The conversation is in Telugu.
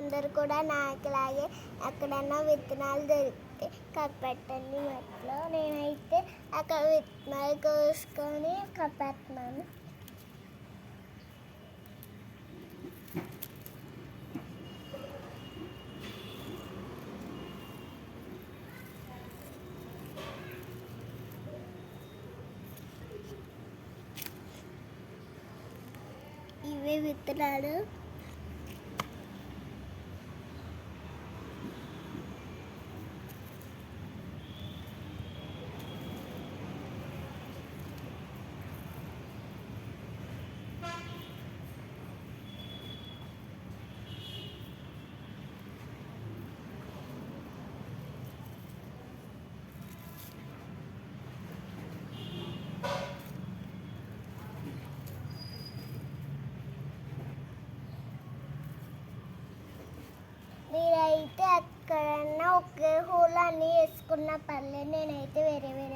అందరు కూడా నాకులాగే ఎక్కడన్నా విత్తనాలు దొరికితే కప్పెట్టండి మట్లో. నేనైతే అక్కడ విత్తనాలు కోసుకొని కప్పెడుతున్నాను. ఇవే విత్తనాలు. మీరైతే ఎక్కడన్నా ఒకే హోల్ అన్నీ వేసుకున్న పర్లేదు. నేనైతే వేరే వేరే